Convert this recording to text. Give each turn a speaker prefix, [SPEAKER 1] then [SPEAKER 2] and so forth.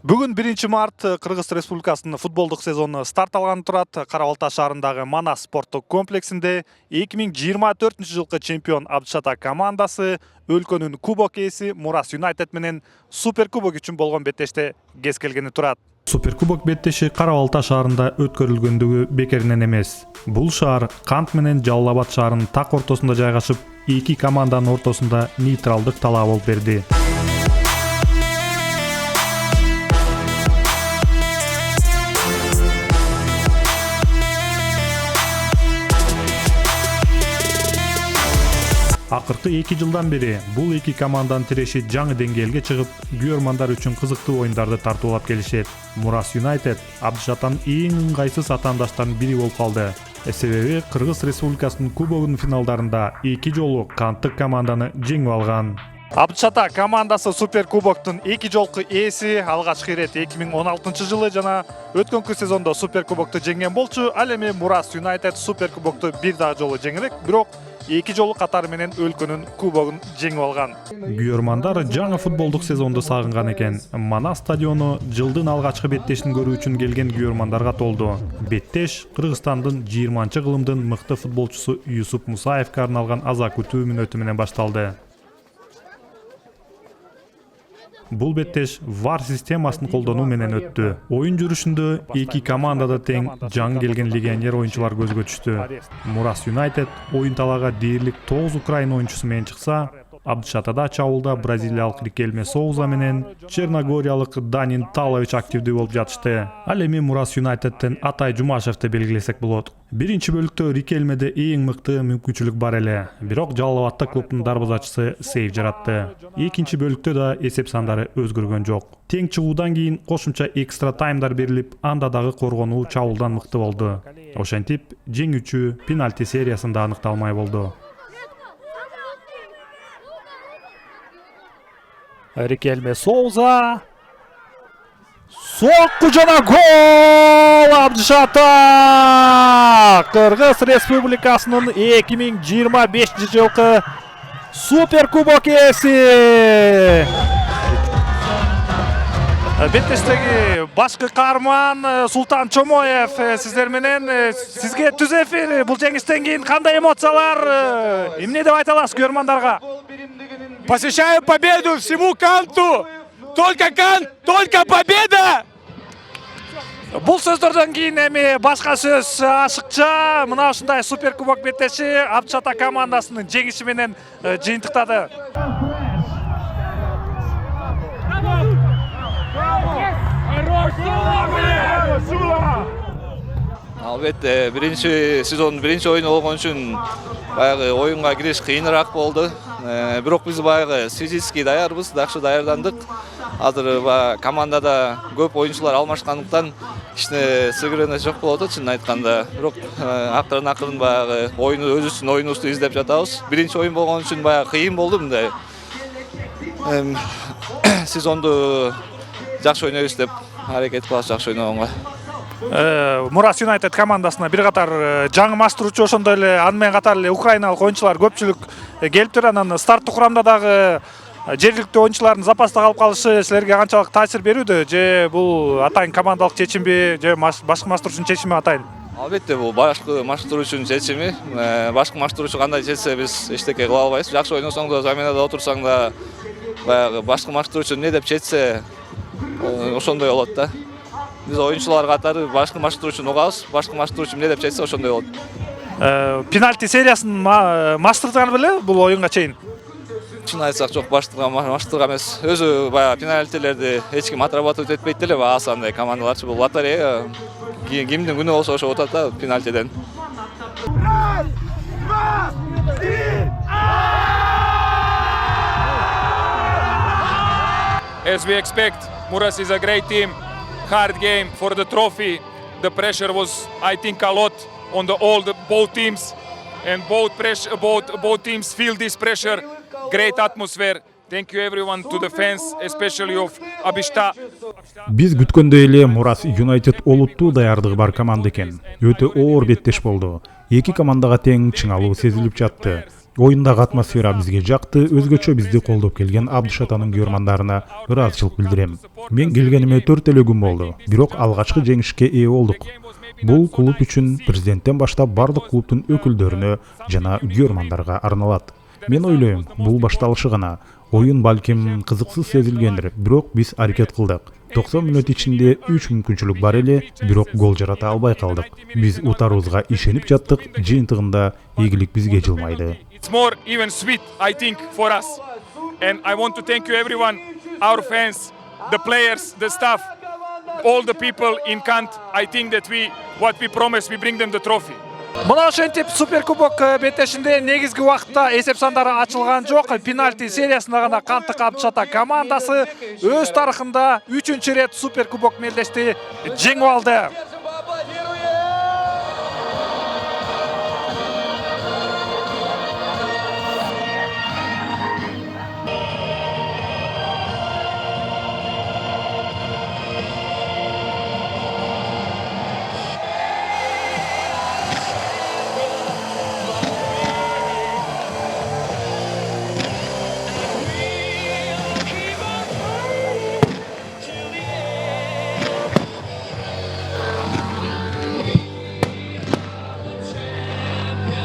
[SPEAKER 1] Бүгін 1 март Кыргыз Республикасының футболдық сезоны старт алған тұрат. Карабалта шаарындагы Манас спорттық комплексінде 2024 жылғы чемпион Абдышата командасы өлкөнүн кубок ээси Мурас Юнайтед менен суперкубок үчүн болгон беттеште кез келгени турат. Суперкубок беттеши Карабалта шаарында өткөрүлгөндүгү бекеринен эмес. Бул шаар Кант менен Жалал Абад шаарынын так ортосунда жайгашып, эки команданын ортосунда нейтралдык талаа болуп берди. Акыркы 2 жылдан бери бул эки команданын тиреши жаңы деңгээлге чыгып, күйөрмандар үчүн кызыктуу оюндарды тартуулап келишет. Мурас Юнайтед Абдышатанын эң ыңгайсыз атаандаштарынын бири болуп калды. Себеби Кыргыз Республикасынын кубогунун финалдарында 2 жолу Канттык команданы жеңип алган. Абдышата командасы суперкубоктун 2 жолку ээси, алгачкы ирет 2016 жылы жана өткөнкү сезондо суперкубокту жеңген болчу. Ал эми Мурас Юнайтед суперкубокту бир дагы жолу жеңилек, бирок 2 жолу катары менен өлкөнүн кубогун жеңип алган. Күйөрмандар жаңы футболдук сезонду сагынган экен. Манас стадиону жылдын алгачкы беттешин көрүү үчүн келген күйөрмандарга толду. Беттеш Кыргызстандын 20-кылымдын мыкты футболчусу Юсуп Мусаевке арналган аза күтүү мүнөтү менен башталды. Бул беттеш VAR системасын колдонуу менен өттү. Оюн жүрүшүндө эки командада тең жаңы келген легионер оюнчулар көзгө түштү. Мурас Юнайтед оюн талаага дээрлик 9 Украина оюнчусу менен чыкса, Абдышатада чабуулда бразилиялык Рикельме Соуза менен черногориялык Данин Талович активдүү болуп жатышты. Ал эми Мурас Юнайтедтен Атай Жумашевди белгилесек болот. Биринчи бөлүктө Рикельмеде эң мыкты мүмкүнчүлүк бар эле, бирок Жалал Абадта клубдун дарбазачысы сейв жаратты. Экинчи бөлүктө да эсеп сандары өзгөргөн жок. Тең чыгуудан кийин кошумча экстра таймдар берилип, анда дагы коргонуу чабуулдан мыкты болду. Ошентип, жеңүүчү пенальти сериясында аныкталмай болду. Рикельме Соуза. Сокку жана гол! Абдышата! Кыргыз Республикасынын 2025 жылкы суперкубок ээси! Беттештеги башкы каарман Султан Чомоев сиздер менен. Сизге түз эфир. Бул жеңиштен кийин кандай эмоциялар? Эмне деп айта аласыз күйөрмандарга?
[SPEAKER 2] Посвящаю победу всему Канту! Только Кант, только победа!
[SPEAKER 1] Бул сөздөрдөн кийин эми башка сөз ашыкча. Мына ушундай суперкубок беттеши Абдышата командасынын жеңиши менен жыйынтыктады.
[SPEAKER 3] Албетте, биринчи сезондун биринчи оюну болгон үчүн баягы оюнга кириш кыйыныраак болду. Бирок биз баягы физически даярбыз, жакшы даярдандык. Азыр командада көп оюнчулар алмашкандыктан ичине сыгырыныч жок болот, чынын айтканда. Бирок акырын баягы оюну өзүбүздүн оюнубузду издеп жатабыз. Биринчи оюн болгон үчүн баягы кыйын болду мындай. Сезонду жакшы ойнойбуз деп аракет кылабыз, жакшы ойногонго.
[SPEAKER 1] Мурас Юнайтед командасына бир катар жаңы маштыруучу, ошондой эле аны менен катар эле украиналык оюнчулар көпчүлүк келиптир. Анан старттык курамда дагы жергиликтүү оюнчулардын запаста калып калышы силерге канчалык таасир берүүдө? Же бул атайын командалык чечимби, же башкы маштыруучунун чечими атайын?
[SPEAKER 3] Албетте, бул башкы маштыруучунун чечими. Башкы маштыруучу кандай чечсе биз эчтеке кыла албайбыз. Жакшы ойносоң да, заменада отурсаң да, баягы башкы маштыруучу эмне деп чечсе, ошондой болот да. Биз оюнчулар катары башкы маштыруучуну угабыз, башкы маштыруучу эмне деп чечсе ошондой болот.
[SPEAKER 1] Пенальти сериясын маштырдыңар беле бул оюнга чейин?
[SPEAKER 3] Чын айтсак жок, маштырга эмес. Өзү баягы пенальтилерди эч ким отрабатывать этпейт деле, баасы андай командаларчы. Бул лотерея. Кимдин күнү болсо ошо отат да пенальтиден.
[SPEAKER 2] As we expect, Muras is a great team. Hard game for the trophy. The pressure was, I think, a lot on both teams, and both teams feel this pressure. Great atmosphere. Thank you everyone, to the fans, especially of Abishta.
[SPEAKER 4] Биз күткөндөй эле Мурас Юнайтед олуттуу даярдыгы бар команда экен. Өтө оор беттеш болду. Эки командага тең чыңалуу сезилип жатты. Оюндагы атмосфера бизге жакты, өзгөчө бизди колдоп келген Абдышатанын күйөрмандарына ыраазычылык билдирем. Мен келгениме 4 эле күн болду, бирок алгачкы жеңишке ээ болдук. Бул клуб үчүн президенттен баштап бардык клубтун өкүлдөрүнө жана күйөрмандарга арналат. Мен ойлойм, бул башталышы гана. Оюн балким кызыксыз сезилгендир, бирок биз аракет кылдык. 90 мүнөт ичинде 3 мүмкүнчүлүк бар эле, бирок гол жарата албай калдык. Биз утарыбызга ишенип жаттык, жыйынтыгында ийгилик бизге жылмайды.
[SPEAKER 2] It's more even sweet, I think, for us. And I want to thank you everyone, our fans, the players, the staff, all the people in Kant. I think that what we promised, we bring them the trophy.
[SPEAKER 5] Мына ошентип Суперкубок беттешинде негизги убакытта эсеп сандары ачылган жок. Пенальти сериясында гана Канттык Абдышата командасы өз тарыхында 3-рет Суперкубок мелдешти жеңип алды.